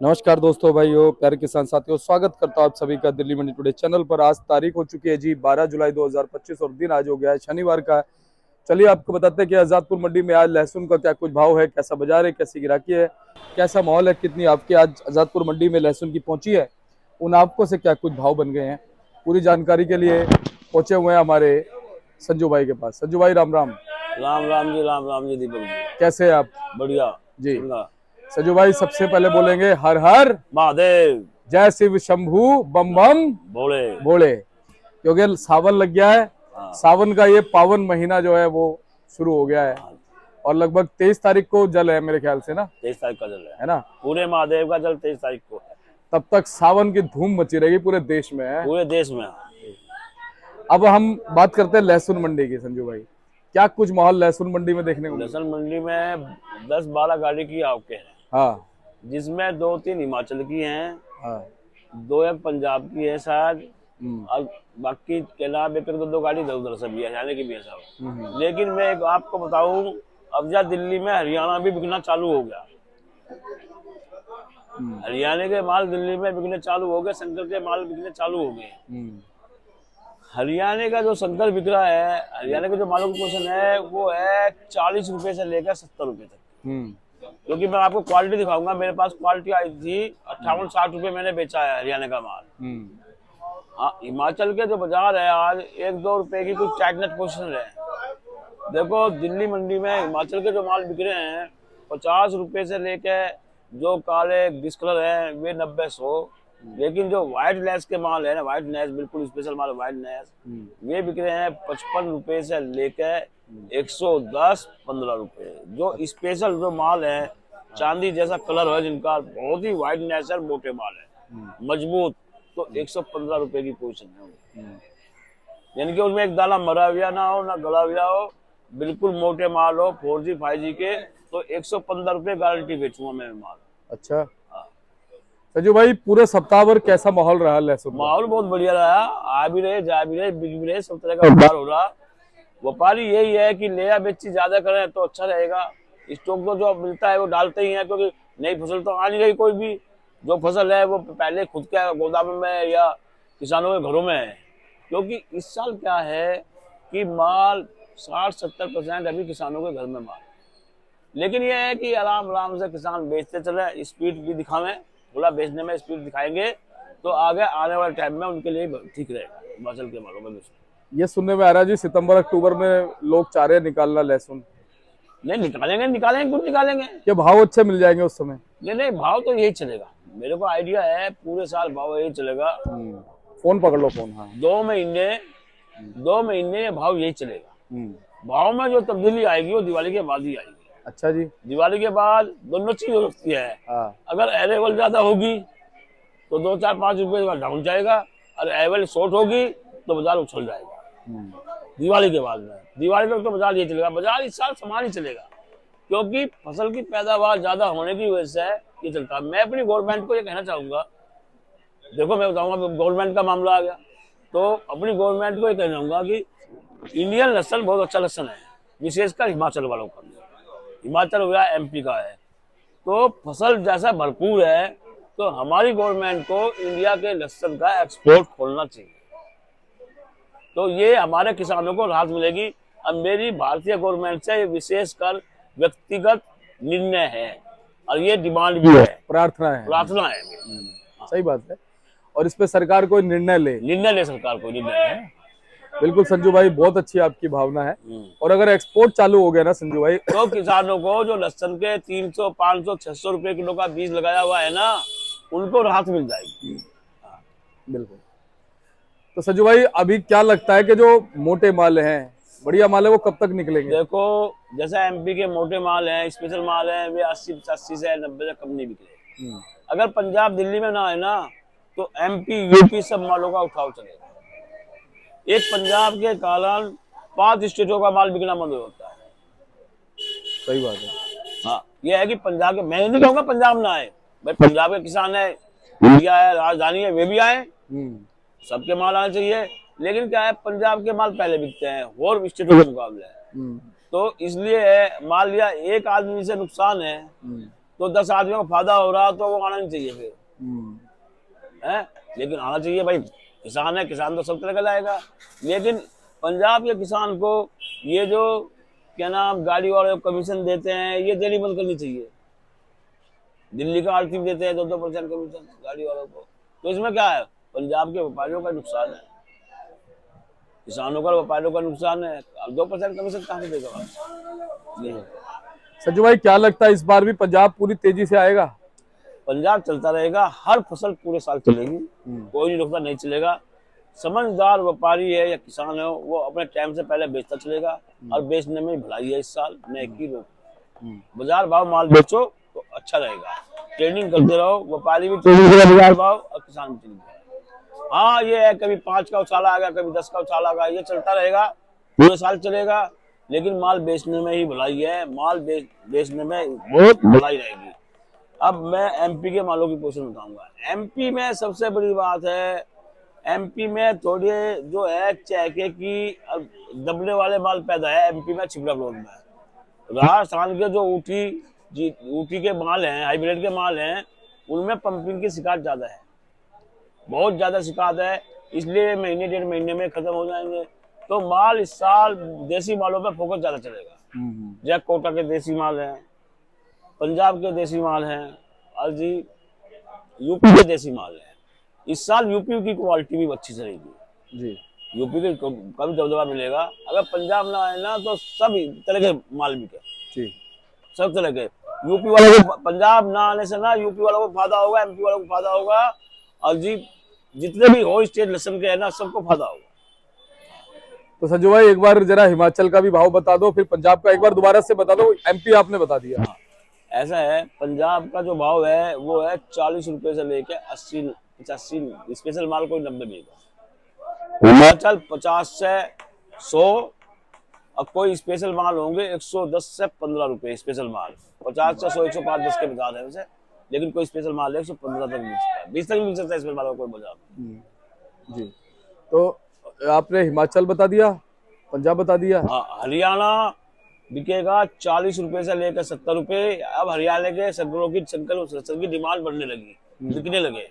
नमस्कार दोस्तों, भाइयों, प्यारे किसान साथियों, स्वागत करता हूं आप सभी का दिल्ली मंडी टुडे चैनल पर। आज तारीख हो चुकी है जी 12 जुलाई 2025 और दिन आज हो गया है शनिवार का। चलिए आपको बताते हैं कि आजादपुर मंडी में आज लहसुन का क्या कुछ भाव है, कैसा बाजार है, कैसी गिराकी है, कैसा माहौल है, कितनी आपके आज आजादपुर मंडी में लहसुन की पहुंची है, उन आपको से क्या कुछ भाव बन गए हैं। पूरी जानकारी के लिए पहुंचे हुए हैं हमारे संजू भाई के पास। संजू भाई, राम राम। राम राम जी दीपक जी। कैसे हैं आप? बढ़िया जी चंगा। संजू भाई, सबसे पहले बोलेंगे हर हर महादेव जय शिव शंभू बम बम भोले। भोले, क्योंकि सावन लग गया है। हाँ। सावन का ये पावन महीना जो है वो शुरू हो गया है और लगभग 23 तारीख को जल है मेरे ख्याल से ना। 23 तारीख का जल है ना? पूरे महादेव का जल 23 तारीख को है। तब तक सावन की धूम मची रहेगी पूरे देश में है। पूरे देश में। अब हम बात करते हैं लहसुन मंडी की। संजू भाई, क्या कुछ माहौल लहसुन मंडी में देखने को मिला? लहसुन मंडी में 10-12 गाड़ी की आवकें हैं। हाँ जिसमें 2-3 हिमाचल की हैं, हाँ। 2-1 पंजाब की है शायद, और बाकी के अलावा एक 2 गाड़ी इधर उधर से भी है, हरियाणा की भी है सब। लेकिन मैं एक आपको बताऊं, अब जा दिल्ली में हरियाणा भी बिकना चालू हो गया। हरियाणा के माल दिल्ली में बिकने चालू हो गए, शंकर के माल बिकने चालू हो गए। हरियाणा का जो शंकर बिक रहा है, हरियाणा के जो मालों की पोषण है वो है 40 रुपए से लेकर 70 रुपए तक। क्योंकि मैं आपको क्वालिटी दिखाऊंगा, मेरे पास क्वालिटी आई थी 58-60 रुपए मैंने बेचा है हरियाणा का माल। हाँ, हिमाचल के जो बाजार है आज 1-2 रुपए की कुछ टाइटनेस पोजीशन है। देखो दिल्ली मंडी में हिमाचल के जो माल बिक रहे हैं 50 रुपए से लेके जो काले डिस्कलर है वे 90-100। लेकिन जो व्हाइट लेस के माल है ना, व्हाइट नेस बिल्कुल स्पेशल माल व्हाइट नेस, वे बिक रहे हैं 55 रुपए से लेके 110-15 रुपए। जो स्पेशल जो माल है, चांदी जैसा कलर है जिनका, बहुत ही व्हाइट नेस है, मोटे माल है मजबूत, तो 115 रुपए की पोजीशन है। यानी कि उनमें एक दाना मरा हुआ ना हो ना गला हुआ हो, बिल्कुल मोटे माल हो 4G 5G के, तो 115 रुपए गारंटी बेचूंगा मैं माल। अच्छा संजू भाई, पूरे सप्ताह भर कैसा माहौल रहा लहसुन? माहौल बहुत बढ़िया रहा, आ भी रहे जा भी रहे बिक भी रहे, सब तरह का व्यापार हो रहा। व्यापारी यही है कि ले या बेची ज्यादा करें तो अच्छा रहेगा। स्टॉक तो जो मिलता है वो डालते ही है, क्योंकि नई फसल तो आ नहीं रही कोई भी। जो फसल है वो पहले खुद के गोदाम में या किसानों के घरों में है। क्योंकि इस साल क्या है कि माल 60-70% अभी किसानों के घर में माल। लेकिन ये है कि आराम आराम से किसान बेचते चले, स्पीड भी दिखावें, थोड़ा बेचने में स्पीड दिखाएंगे तो आगे आने वाले टाइम में उनके लिए ठीक रहेगा हिमाचल के मालों में। ये सुनने में आ रहा है जी सितंबर अक्टूबर में लोग चाह रहे हैं निकालना लहसुन। नहीं निकालेंगे कुछ निकालेंगे। क्या भाव अच्छे मिल जाएंगे उस समय? नहीं भाव तो यही चलेगा, मेरे को आइडिया है पूरे साल भाव यही चलेगा। फोन पकड़ लो, फोन। हाँ, 2 महीने भाव यही चलेगा। भाव में जो तब्दीली आएगी वो दिवाली के बाद ही आएगी। अच्छा जी। दिवाली के बाद दोनों चीज हो सकती है। अगर अवेलेबल ज्यादा होगी तो 2-4-5 रुपए का डाउन जाएगा, और अवेलेबल शॉर्ट होगी तो बाजार उछल जाएगा। दिवाली के बाद में, दिवाली तक तो बाजार ये चलेगा। बाजार इस साल समान ही चलेगा, क्योंकि फसल की पैदावार ज्यादा होने की वजह से ये चलता है। मैं अपनी गवर्नमेंट को ये कहना चाहूंगा, देखो मैं बताऊंगा गवर्नमेंट का मामला आ गया तो अपनी गवर्नमेंट को ये कहना चाहूंगा कि इंडियन लहसुन बहुत अच्छा लहसुन है, विशेषकर हिमाचल वालों का। हिमाचल हो गया, MP का है, तो फसल जैसा भरपूर है, तो हमारी गवर्नमेंट को इंडिया के लहसुन का एक्सपोर्ट खोलना चाहिए, तो ये हमारे किसानों को राहत मिलेगी। अब मेरी भारतीय गवर्नमेंट से विशेषकर व्यक्तिगत निर्णय है और ये डिमांड भी है, प्रार्थना है। सही बात है, और इस पे सरकार कोई निर्णय ले सरकार कोई निर्णय है। बिल्कुल संजू भाई, बहुत अच्छी आपकी भावना है। और अगर एक्सपोर्ट चालू हो गया ना संजू भाई, तो किसानों को जो लहसुन के 300, 500, 600 रुपए किलो का बीज लगाया हुआ है ना, उनको राहत मिल जाएगी। बिल्कुल। तो संजू भाई, अभी क्या लगता है कि जो मोटे माल हैं, बढ़िया माल है, वो कब तक निकलेंगे? देखो जैसा MP के मोटे माल हैं, स्पेशल माल हैं, वे 80-85 से 90 से कम नहीं बिकते। अगर पंजाब दिल्ली में ना है ना, तो MP UP सब मालों का उठाव चलेगा। एक पंजाब के कारण 5 स्टेटों का माल बिकना बंद होता है। सही बात है। हाँ, ये है कि पंजाब के, मैं नहीं कहूंगा पंजाब ना आए भाई, पंजाब के किसान है, इंडिया है, राजधानी है, वे भी आए, सबके माल आने चाहिए। लेकिन क्या है, पंजाब के माल पहले बिकते हैं और स्टेटों के मुकाबले, तो इसलिए मान लिया एक आदमी से नुकसान है तो 10 आदमियों को फायदा हो रहा तो वो आना नहीं चाहिए फिर, है। लेकिन आना चाहिए भाई, किसान है, किसान तो सब तरह का लाएगा। लेकिन पंजाब के किसान को ये जो क्या नाम गाड़ी वाले कमीशन देते हैं, ये देनी बंद करनी चाहिए। दिल्ली का आरती देते हैं 2% कमीशन गाड़ी वालों को, तो इसमें क्या है, पंजाब के व्यापारियों का नुकसान है, किसानों का व्यापारियों का नुकसान है। अब 2% कमीशन कहाँ से देगा? ये संजू भाई क्या लगता है इस बार भी पंजाब पूरी तेजी से आएगा? पंजाब चलता रहेगा, हर फसल पूरे साल चलेगी, कोई नहीं रोकता, नहीं चलेगा। समझदार व्यापारी है या किसान है, वो अपने टाइम से पहले बेचता चलेगा, और बेचने में भलाई है इस साल, न की रोक। बाजार भाव माल बेचो तो अच्छा रहेगा, ट्रेडिंग करते रहो, व्यापारी भी ट्रेडिंग करेगा बाजार भाव और किसान भी ट्रेडिंग करेगा। हाँ ये है, कभी 5 का उछाल आ गया, कभी 10 का उछाल आ गया, ये चलता रहेगा, पूरे साल चलेगा। लेकिन माल बेचने में ही भलाई है, माल बेचने में बहुत भलाई रहेगी। अब मैं एमपी के मालों की पोजीशन बताऊंगा। एमपी में सबसे बड़ी बात है, एमपी में थोड़े जो है चैके की दबने वाले माल पैदा है एमपी में, छिपरा ब्लॉक में। राजस्थान के जो ऊटी के माल हैं, हाइब्रिड के माल हैं, उनमें पंपिंग की शिकायत ज्यादा है, बहुत ज्यादा शिकायत है, इसलिए महीने 1.5 महीने में खत्म हो जाएंगे। तो माल इस साल देसी मालों पे फोकस ज्यादा चलेगा। जैसे कोटा के देसी माल हैं, पंजाब के देसी माल हैं, और जी यूपी के देसी माल हैं। इस साल यूपी की क्वालिटी भी अच्छी चलेगी जी, यूपी के कभी दबदबा मिलेगा। अगर पंजाब ना आए ना तो सब तरह के माल बिके जी, सब तरह के। यूपी वालों को पंजाब ना आने से ना यूपी वालों को फायदा होगा, एमपी वालों को फायदा होगा, और जी जितने भी हो स्टेट लसन के है ना, सबको फायदा होगा। तो संजू भाई एक बार जरा हिमाचल का भी भाव बता दो, फिर पंजाब का एक बार दोबारा से बता दो, एमपी आपने बता दिया। हाँ। ऐसा है, पंजाब का जो भाव है वो है 40 रुपए से लेके 80-85, स्पेशल माल कोई 90 मिलेगा। हिमाचल 50 से 100, और कोई स्पेशल माल होंगे 110 से 15 रुपए स्पेशल माल, 50 से 100, 105, 10 के बता रहे हैं। लेकिन कोई स्पेशल माल है 115 तक मिल सकता है, 20 तक मिल सकता है स्पेशल माल का कोई बाजार जी। तो आपने हिमाचल बता दिया, पंजाब बता दिया। हरियाणा बिकेगा 40 रुपए से लेकर 70 रुपए। अब हरियाणा के शंकर की डिमांड बढ़ने लगी, बिकने लगे।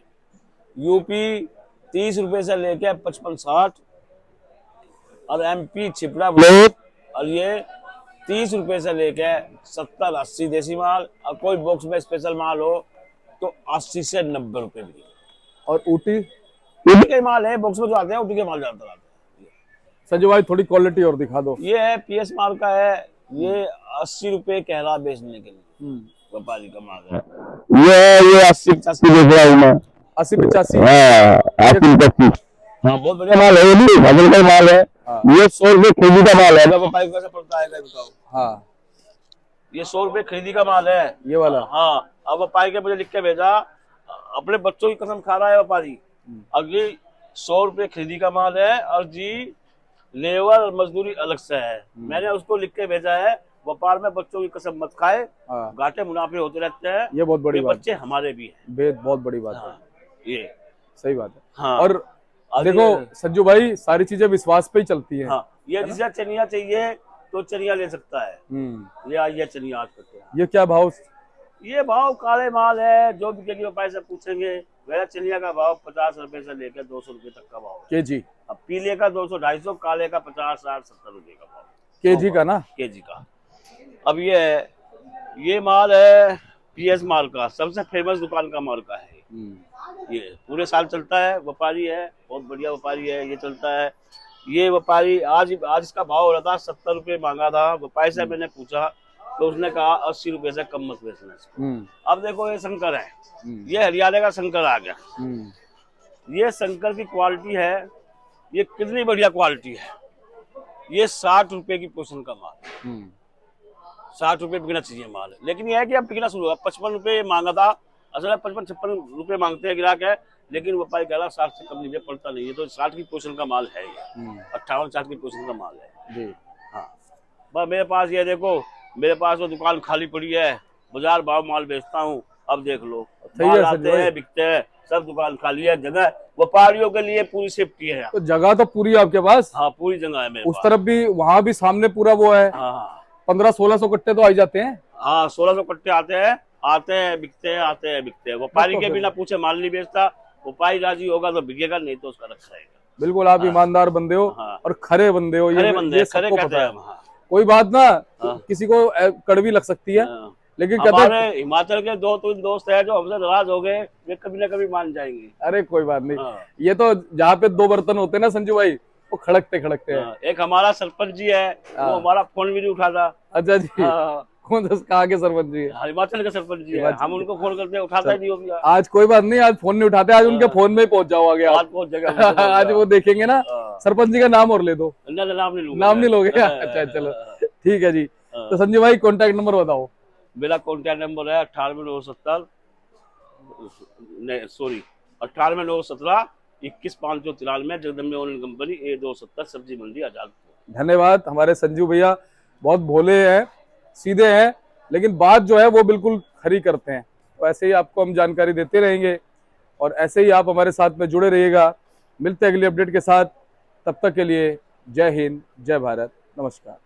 यूपी 30 रुपए से लेकर 55-60, और एमपी छिपरा ब्लॉक, और ये 30 रुपए से लेकर 70-80 देसी माल, और कोई बॉक्स में स्पेशल माल हो तो 80 से 90 रुपए भी। और ऊटी के माल है, बॉक्स में जो आते हैं ऊटी के माल ज्यादा आते हैं। संजय भाई थोड़ी क्वालिटी और दिखा दो। ये है पीएस माल का है, ये 80 रुपए कह रहा बेचने के लिए, व्यापारी का माल है। ये 80-85 बेच रहा हूँ मैं, 80-85। हाँ बहुत बढ़िया माल है, ये भी भजन का माल है। ये 100 रुपए खरीदी का माल है, व्यापारी को कैसे पड़ता है बताओ। हाँ ये 100 रुपए खरीदी का माल है, ये वाला। हाँ अब व्यापारी के मुझे लिख के भेजा, अपने बच्चों की कसम खा रहा है व्यापारी। अब ये 100 रुपए खरीदी का माल है, और जी लेबर और मजदूरी अलग से है। मैंने उसको लिख के भेजा है, व्यापार में बच्चों की कसम मत खाए, घाटे मुनाफे होते रहते हैं, ये बहुत बड़ी बात, बच्चे हमारे भी हैं, बहुत बड़ी बात है। ये सही बात है। हाँ। और देखो संजू भाई सारी चीजें विश्वास पे ही चलती हैं। हाँ। ये जिसे चनिया चाहिए तो चनिया ले सकता है, ले आइए चनिया आज करते हैं। ये क्या भाव? ये भाव काले माल है, जो बिकेगी व्यापारी से पूछेंगे। मेरा चनिया का भाव 50 रुपए से लेकर 200 रुपए तक का भाव है केजी। अब पीले का 200-250, काले का 50-60-70 रुपए का भाव केजी का ना, केजी का। अब ये माल है पीएस माल का, सबसे फेमस दुकान का माल का है। ये पूरे साल चलता है, व्यापारी है, बहुत बढ़िया व्यापारी है, ये चलता है। ये व्यापारी आज इसका भाव हो रहा था 70 रुपए मांगा था, व्यापारी से मैंने पूछा तो उसने कहा 80 रुपए से कम मत बेचना इसको। अब देखो ये शंकर है, ये हरियाणा का शंकर आ गया। ये शंकर की क्वालिटी है, ये कितनी बढ़िया क्वालिटी है। ये 60 रुपए की पोजीशन का माल, 60 रुपए बिकना चाहिए माल, लेकिन ये है कि अब बिकना शुरू हुआ। 55 रुपए मांगा था, असल में 55-56 रुपए मांगते हैं ग्राहक है, लेकिन व्यापारी कह रहा 60 से कम नहीं पड़ता नहीं है। तो 60 की पोजीशन का माल है, ये 58-60 की पोजीशन का माल है जी। हाँ बस मेरे पास ये देखो, मेरे पास वो दुकान खाली पड़ी है, बाजार भाव माल बेचता हूँ। अब देख लो, माल आते हैं, बिकते हैं, सब दुकान खाली है। जगह व्यापारियों के लिए पूरी सेफ्टी है। तो जगह तो पूरी आपके पास? हाँ पूरी जगह है मेरे उस तरफ भी, वहाँ भी सामने पूरा वो है। 1500-1600 कट्टे तो आ जाते हैं। हाँ 1600 कट्टे आते हैं, आते हैं बिकते हैं, आते हैं बिकते हैं। व्यापारी के बिना पूछे माल नहीं बेचता। व्यापारी राजी होगा तो बिकेगा, नहीं तो उसका रखा रहेगा। बिल्कुल, आप ईमानदार बंदे हो हाँ। और खरे बंदे हो, खरे बंदे ये खरे सबको कहते पता हैं है। हम। हाँ। कोई बात ना, हाँ। किसी को कड़वी लग सकती है, हाँ। लेकिन कहते हमारे हैं, हिमाचल के 2-3 दोस्त हैं जो हमसे नाराज हो गए, वे कभी ना कभी मान जाएंगे। अरे कोई बात नहीं, हाँ। ये तो जहाँ पे दो बर्तन होते हैं ना संजू भाई, वो खड़कते खड़कते हैं। हाँ। एक हमारा सरपंच जी है, वो हाँ। हमारा फोन भी नहीं उठाता। अच्छा जी, हाँ। कौन सा, कहाँ के सरपंच जी है? हिमाचल का सरपंच जी है, हिमाचल हम के। उनको फोन करते हैं, उठाता चल, ही नहीं वो भी। आज कोई बात नहीं, आज फोन नहीं उठाते, आज उनके फोन में ही पहुंच जाओ आगे आज आप। पहुंच जाएगा, उनको पहुंच आज गया। वो देखेंगे ना। हाँ। सरपंच जी का नाम और ले दो। ना ना, नाम नहीं लूंगा नाम मैं। नहीं लोगे? हाँ। अच्छा चलो, ठीक है जी। तो संजय भाई कॉन्टैक्ट नंबर बताओ। मेरा कॉन्टैक्ट नंबर है 98 970, नहीं sorry, 98 917 21 593, Jagdambe online company, A270, सब्जी मंडी, आजादपुर। धन्यवाद। हमारे संजू भैया बहुत भोले हैं, सीधे हैं, लेकिन बात जो है वो बिल्कुल खरी करते हैं। तो ऐसे ही आपको हम जानकारी देते रहेंगे और ऐसे ही आप हमारे साथ में जुड़े रहिएगा। मिलते हैं अगली अपडेट के साथ, तब तक के लिए जय हिंद, जय भारत, नमस्कार।